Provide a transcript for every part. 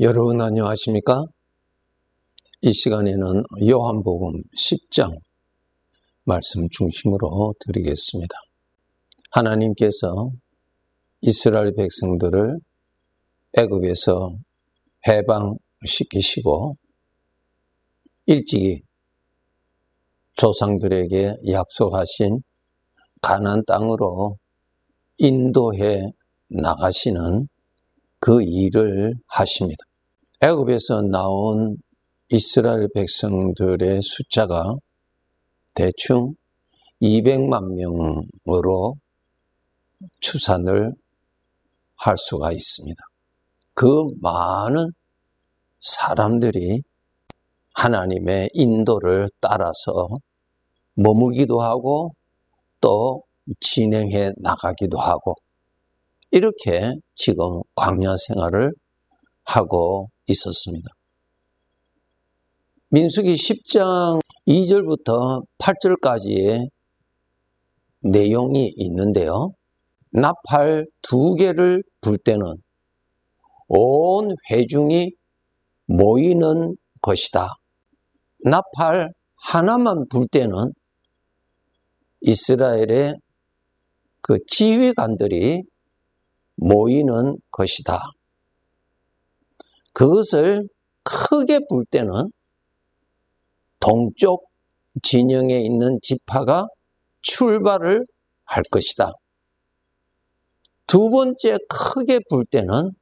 여러분 안녕하십니까? 이 시간에는 요한복음 10장 말씀 중심으로 드리겠습니다. 하나님께서 이스라엘 백성들을 애굽에서 해방시키시고 일찍이 조상들에게 약속하신 가나안 땅으로 인도해 나가시는 그 일을 하십니다. 애굽에서 나온 이스라엘 백성들의 숫자가 대충 200만 명으로 추산을 할 수가 있습니다. 그 많은 사람들이 하나님의 인도를 따라서 머물기도 하고 또 진행해 나가기도 하고 이렇게 지금 광야 생활을 하고 있었습니다. 민수기 10장 2절부터 8절까지의 내용이 있는데요. 나팔 2개를 불 때는 온 회중이 모이는 것이다. 나팔 하나만 불 때는 이스라엘의 그 지휘관들이 모이는 것이다. 그것을 크게 불 때는 동쪽 진영에 있는 지파가 출발을 할 것이다. 두 번째 크게 불 때는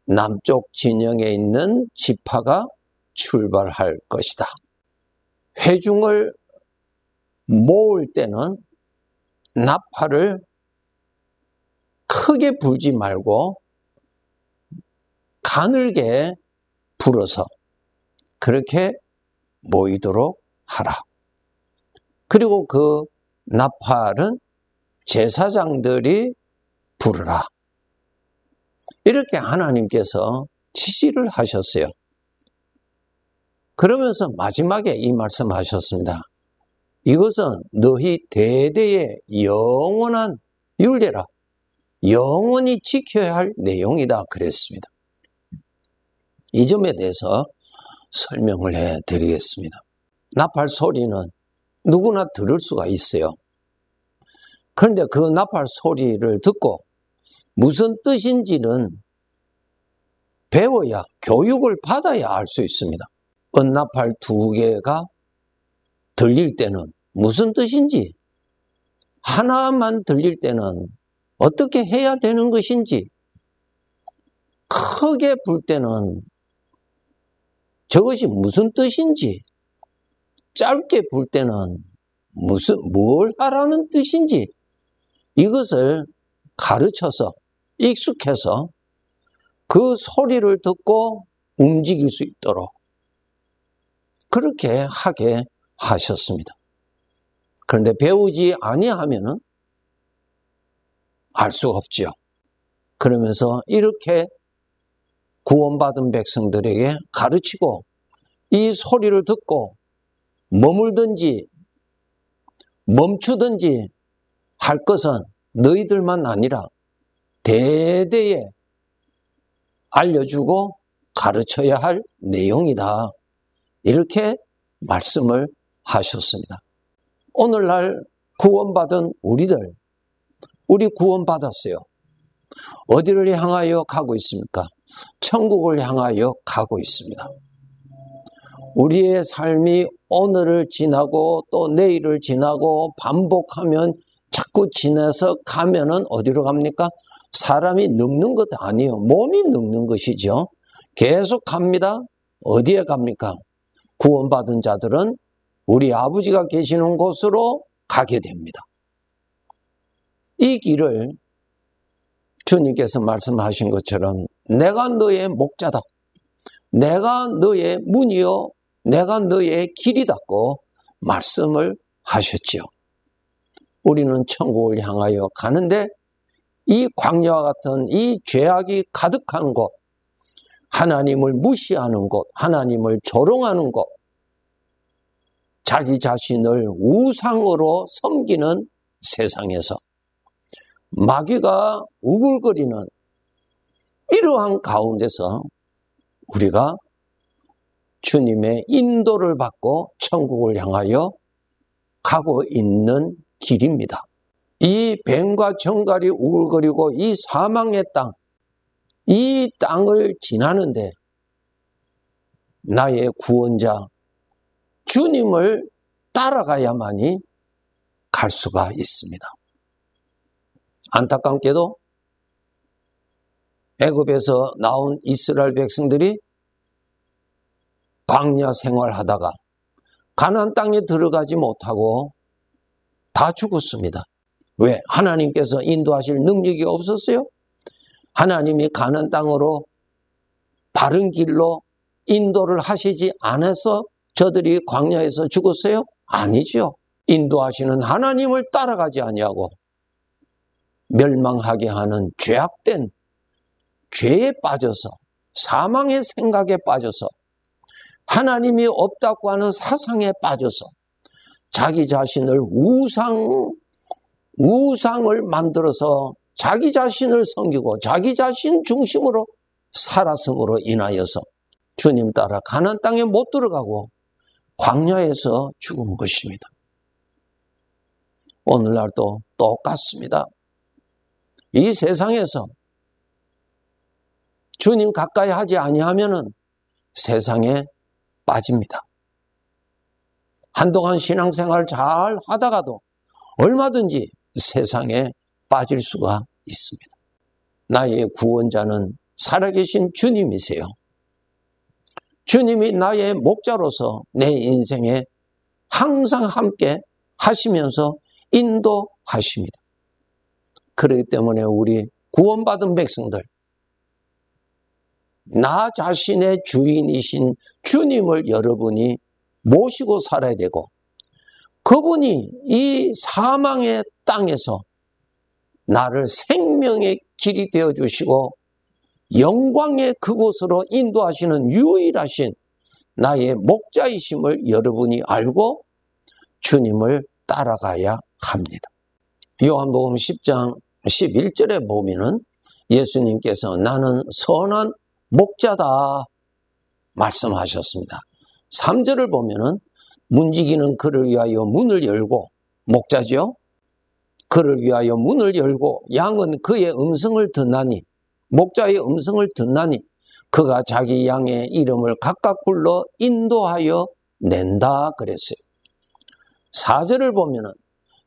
남쪽 진영에 있는 지파가 출발할 것이다. 회중을 모을 때는 나팔을 크게 불지 말고 가늘게 불어서 그렇게 모이도록 하라. 그리고 그 나팔은 제사장들이 부르라. 이렇게 하나님께서 지시를 하셨어요. 그러면서 마지막에 이 말씀하셨습니다. 이것은 너희 대대의 영원한 율례라. 영원히 지켜야 할 내용이다 그랬습니다. 이 점에 대해서 설명을 해드리겠습니다. 나팔 소리는 누구나 들을 수가 있어요. 그런데 그 나팔 소리를 듣고 무슨 뜻인지는 배워야, 교육을 받아야 알 수 있습니다. 은나팔 2개가 들릴 때는 무슨 뜻인지, 하나만 들릴 때는 어떻게 해야 되는 것인지, 크게 불 때는 저것이 무슨 뜻인지, 짧게 불 때는 뭘 하라는 뜻인지, 이것을 가르쳐서 익숙해서 그 소리를 듣고 움직일 수 있도록 그렇게 하게 하셨습니다. 그런데 배우지 아니하면은 알 수가 없지요. 그러면서 이렇게 구원받은 백성들에게 가르치고 이 소리를 듣고 머물든지 멈추든지 할 것은 너희들만 아니라 대대에 알려주고 가르쳐야 할 내용이다. 이렇게 말씀을 하셨습니다. 오늘날 구원받은 우리 구원받았어요. 어디를 향하여 가고 있습니까? 천국을 향하여 가고 있습니다. 우리의 삶이 오늘을 지나고 또 내일을 지나고 반복하면 자꾸 지나서 가면은 어디로 갑니까? 사람이 늙는 것 아니에요. 몸이 늙는 것이죠. 계속 갑니다. 어디에 갑니까? 구원받은 자들은 우리 아버지가 계시는 곳으로 가게 됩니다. 이 길을 주님께서 말씀하신 것처럼 내가 너의 목자다. 내가 너의 문이요. 내가 너의 길이다고 말씀을 하셨지요. 우리는 천국을 향하여 가는데 이 광야와 같은 이 죄악이 가득한 곳, 하나님을 무시하는 곳, 하나님을 조롱하는 곳, 자기 자신을 우상으로 섬기는 세상에서 마귀가 우글거리는 이러한 가운데서 우리가 주님의 인도를 받고 천국을 향하여 가고 있는 길입니다. 이 뱀과 정갈이 우글거리고 이 사망의 땅, 이 땅을 지나는데 나의 구원자 주님을 따라가야만이 갈 수가 있습니다. 안타깝게도 애굽에서 나온 이스라엘 백성들이 광야 생활하다가 가나안 땅에 들어가지 못하고 다 죽었습니다. 왜? 하나님께서 인도하실 능력이 없었어요? 하나님이 가나안 땅으로 바른 길로 인도를 하시지 않아서 저들이 광야에서 죽었어요? 아니죠. 인도하시는 하나님을 따라가지 아니하고 멸망하게 하는 죄악된 죄에 빠져서 사망의 생각에 빠져서 하나님이 없다고 하는 사상에 빠져서 자기 자신을 우상을 만들어서 자기 자신을 섬기고 자기 자신 중심으로 살았음으로 인하여서 주님 따라 가나안 땅에 못 들어가고 광야에서 죽은 것입니다. 오늘날도 똑같습니다. 이 세상에서 주님 가까이 하지 아니하면은 세상에 빠집니다. 한동안 신앙생활 잘 하다가도 얼마든지 세상에 빠질 수가 있습니다. 나의 구원자는 살아계신 주님이세요. 주님이 나의 목자로서 내 인생에 항상 함께 하시면서 인도하십니다. 그렇기 때문에 우리 구원받은 백성들, 나 자신의 주인이신 주님을 여러분이 모시고 살아야 되고, 그분이 이 사망의 땅에서 나를 생명의 길이 되어주시고 영광의 그곳으로 인도하시는 유일하신 나의 목자이심을 여러분이 알고 주님을 따라가야 합니다. 요한복음 10장 11절에 보면은 예수님께서 나는 선한 목자다 말씀하셨습니다. 3절을 보면은 문지기는 그를 위하여 문을 열고, 목자죠? 그를 위하여 문을 열고 양은 그의 음성을 듣나니, 목자의 음성을 듣나니 그가 자기 양의 이름을 각각 불러 인도하여 낸다 그랬어요. 4절을 보면은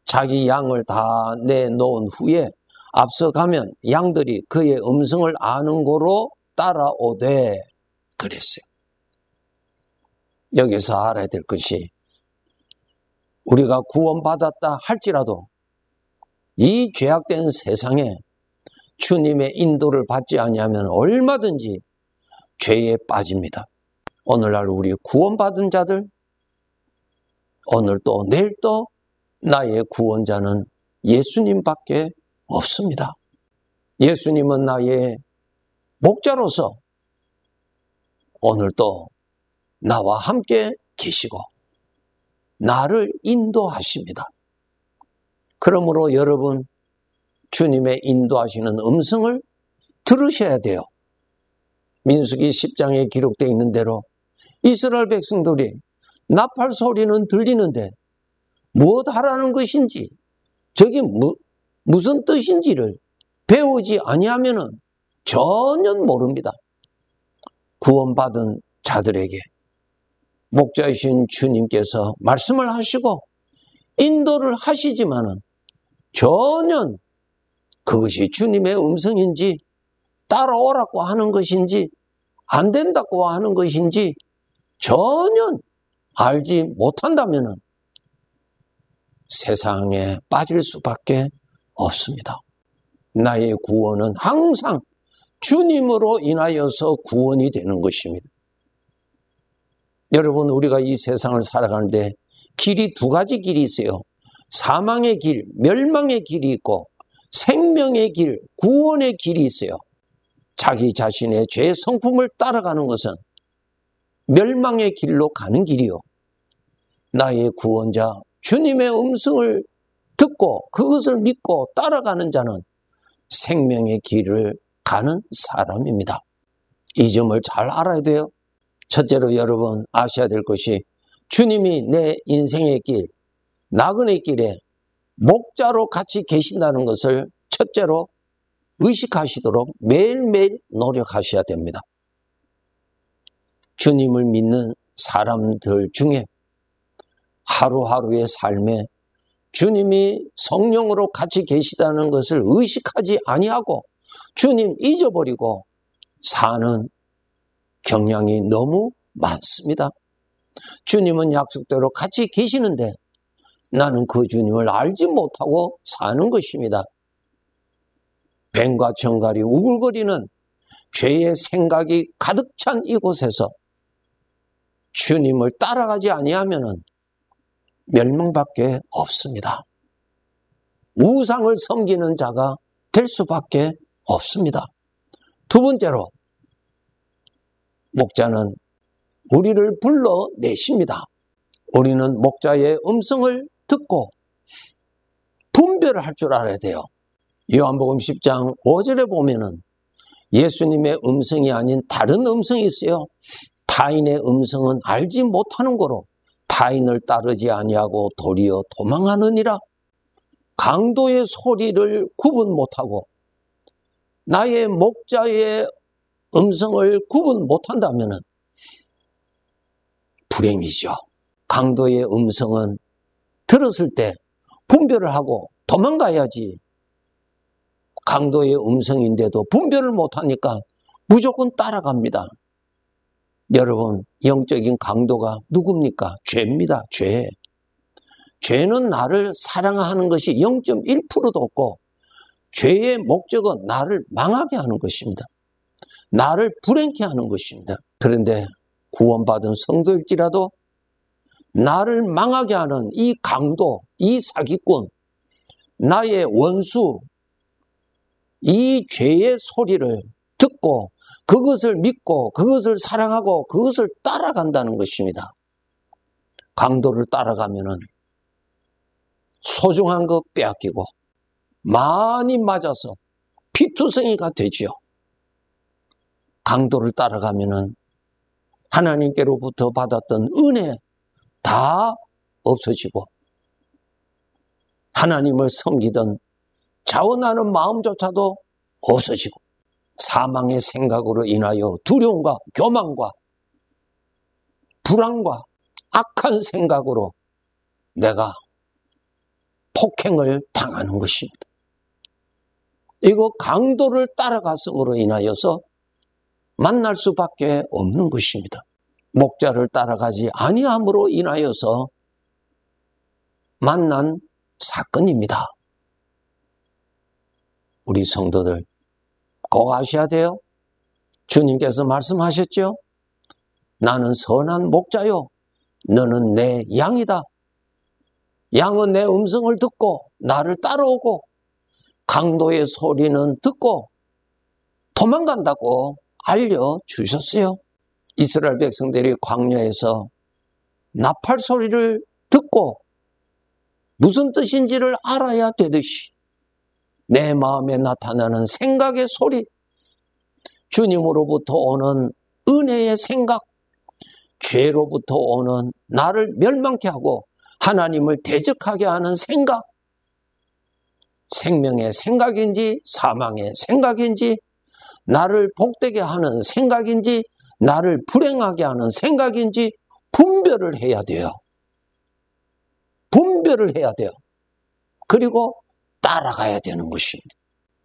자기 양을 다 내놓은 후에 앞서가면 양들이 그의 음성을 아는 고로 따라오되 그랬어요. 여기서 알아야 될 것이, 우리가 구원받았다 할지라도 이 죄악된 세상에 주님의 인도를 받지 아니하면 얼마든지 죄에 빠집니다. 오늘날 우리 구원받은 자들, 오늘도 내일도 나의 구원자는 예수님밖에 없습니다. 예수님은 나의 목자로서 오늘도 나와 함께 계시고 나를 인도하십니다. 그러므로 여러분, 주님의 인도하시는 음성을 들으셔야 돼요. 민수기 10장에 기록되어 있는 대로 이스라엘 백성들이 나팔 소리는 들리는데 무엇 하라는 것인지, 저게 무슨 뜻인지를 배우지 아니하면은 전혀 모릅니다. 구원받은 자들에게 목자이신 주님께서 말씀을 하시고 인도를 하시지만은 전혀 그것이 주님의 음성인지, 따라오라고 하는 것인지, 안 된다고 하는 것인지 전혀 알지 못한다면은 세상에 빠질 수밖에 없습니다. 나의 구원은 항상 주님으로 인하여서 구원이 되는 것입니다. 여러분, 우리가 이 세상을 살아가는데 길이 두 가지 길이 있어요. 사망의 길, 멸망의 길이 있고 생명의 길, 구원의 길이 있어요. 자기 자신의 죄 성품을 따라가는 것은 멸망의 길로 가는 길이요, 나의 구원자 주님의 음성을 듣고 그것을 믿고 따라가는 자는 생명의 길을 가는 사람입니다. 이 점을 잘 알아야 돼요. 첫째로 여러분 아셔야 될 것이 주님이 내 인생의 길, 나그네 길에 목자로 같이 계신다는 것을 첫째로 의식하시도록 매일매일 노력하셔야 됩니다. 주님을 믿는 사람들 중에 하루하루의 삶에 주님이 성령으로 같이 계시다는 것을 의식하지 아니하고 주님 잊어버리고 사는 경향이 너무 많습니다. 주님은 약속대로 같이 계시는데 나는 그 주님을 알지 못하고 사는 것입니다. 뱀과 정갈이 우글거리는 죄의 생각이 가득 찬 이곳에서 주님을 따라가지 아니하면은 멸망밖에 없습니다. 우상을 섬기는 자가 될 수밖에 없습니다. 두 번째로 목자는 우리를 불러내십니다. 우리는 목자의 음성을 듣고 분별을 할 줄 알아야 돼요. 요한복음 10장 5절에 보면은 예수님의 음성이 아닌 다른 음성이 있어요. 타인의 음성은 알지 못하는 거로 타인을 따르지 아니하고 도리어 도망하느니라. 강도의 소리를 구분 못하고 나의 목자의 음성을 구분 못한다면 불행이죠. 강도의 음성은 들었을 때 분별을 하고 도망가야지. 강도의 음성인데도 분별을 못하니까 무조건 따라갑니다. 여러분, 영적인 강도가 누굽니까? 죄입니다. 죄. 죄는 나를 사랑하는 것이 0.1%도 없고 죄의 목적은 나를 망하게 하는 것입니다. 나를 불행케 하는 것입니다. 그런데 구원받은 성도일지라도 나를 망하게 하는 이 강도, 이 사기꾼, 나의 원수, 이 죄의 소리를 듣고 그것을 믿고 그것을 사랑하고 그것을 따라간다는 것입니다. 강도를 따라가면은 소중한 것 빼앗기고 많이 맞아서 피투성이가 되지요. 강도를 따라가면은 하나님께로부터 받았던 은혜 다 없어지고 하나님을 섬기던 자원하는 마음조차도 없어지고 사망의 생각으로 인하여 두려움과 교만과 불안과 악한 생각으로 내가 폭행을 당하는 것입니다. 이거 강도를 따라갔음으로 인하여서 만날 수밖에 없는 것입니다. 목자를 따라가지 아니함으로 인하여서 만난 사건입니다. 우리 성도들 꼭 아셔야 돼요. 주님께서 말씀하셨죠. 나는 선한 목자요 너는 내 양이다. 양은 내 음성을 듣고 나를 따라오고 강도의 소리는 듣고 도망간다고 알려주셨어요. 이스라엘 백성들이 광야에서 나팔 소리를 듣고 무슨 뜻인지를 알아야 되듯이 내 마음에 나타나는 생각의 소리, 주님으로부터 오는 은혜의 생각, 죄로부터 오는 나를 멸망케 하고 하나님을 대적하게 하는 생각, 생명의 생각인지 사망의 생각인지 나를 복되게 하는 생각인지 나를 불행하게 하는 생각인지 분별을 해야 돼요. 분별을 해야 돼요. 그리고 따라가야 되는 것입니다.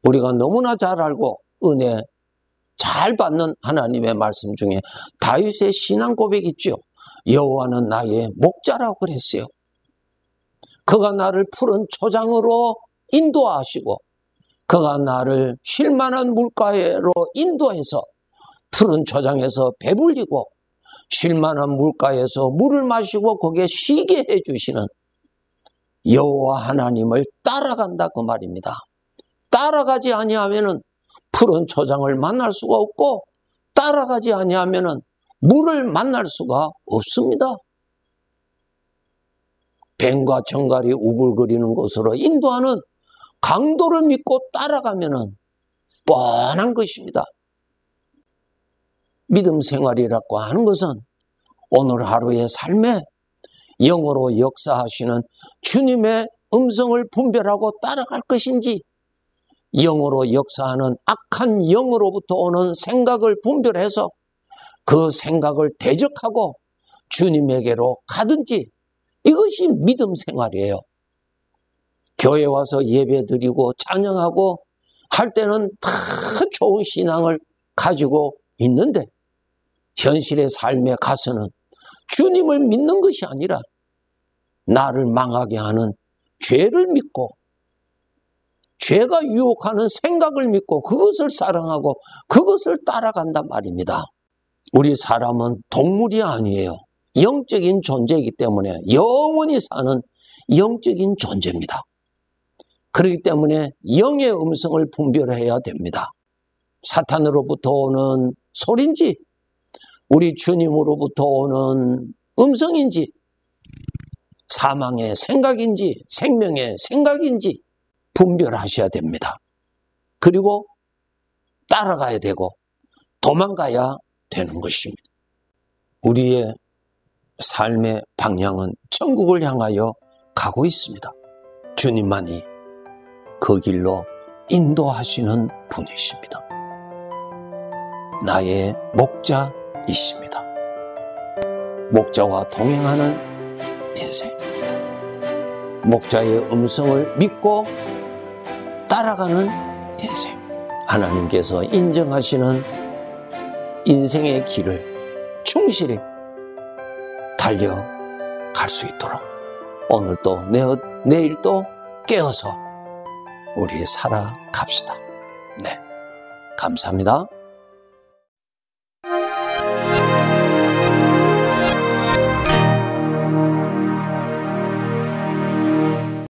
우리가 너무나 잘 알고 은혜 잘 받는 하나님의 말씀 중에 다윗의 신앙 고백 있죠. 여호와는 나의 목자라고 그랬어요. 그가 나를 푸른 초장으로 인도하시고 그가 나를 쉴만한 물가로 인도해서 푸른 초장에서 배불리고 쉴만한 물가에서 물을 마시고 거기에 쉬게 해주시는 여호와 하나님을 따라간다 그 말입니다. 따라가지 아니하면은 푸른 초장을 만날 수가 없고 따라가지 아니하면은 물을 만날 수가 없습니다. 뱀과 정갈이 우글거리는 곳으로 인도하는 강도를 믿고 따라가면은 뻔한 것입니다. 믿음 생활이라고 하는 것은 오늘 하루의 삶에 영으로 역사하시는 주님의 음성을 분별하고 따라갈 것인지, 영으로 역사하는 악한 영으로부터 오는 생각을 분별해서 그 생각을 대적하고 주님에게로 가든지, 이것이 믿음 생활이에요. 교회 와서 예배 드리고 찬양하고 할 때는 다 좋은 신앙을 가지고 있는데 현실의 삶에 가서는 주님을 믿는 것이 아니라 나를 망하게 하는 죄를 믿고 죄가 유혹하는 생각을 믿고 그것을 사랑하고 그것을 따라간단 말입니다. 우리 사람은 동물이 아니에요. 영적인 존재이기 때문에 영원히 사는 영적인 존재입니다. 그렇기 때문에 영의 음성을 분별해야 됩니다. 사탄으로부터 오는 소리인지 우리 주님으로부터 오는 음성인지, 사망의 생각인지 생명의 생각인지 분별하셔야 됩니다. 그리고 따라가야 되고 도망가야 되는 것입니다. 우리의 삶의 방향은 천국을 향하여 가고 있습니다. 주님만이 그 길로 인도하시는 분이십니다. 나의 목자이십니다. 목자와 동행하는 인생, 목자의 음성을 믿고 따라가는 인생, 하나님께서 인정하시는 인생의 길을 충실히 달려갈 수 있도록 오늘도 내일도 깨어서 우리 살아갑시다. 네, 감사합니다.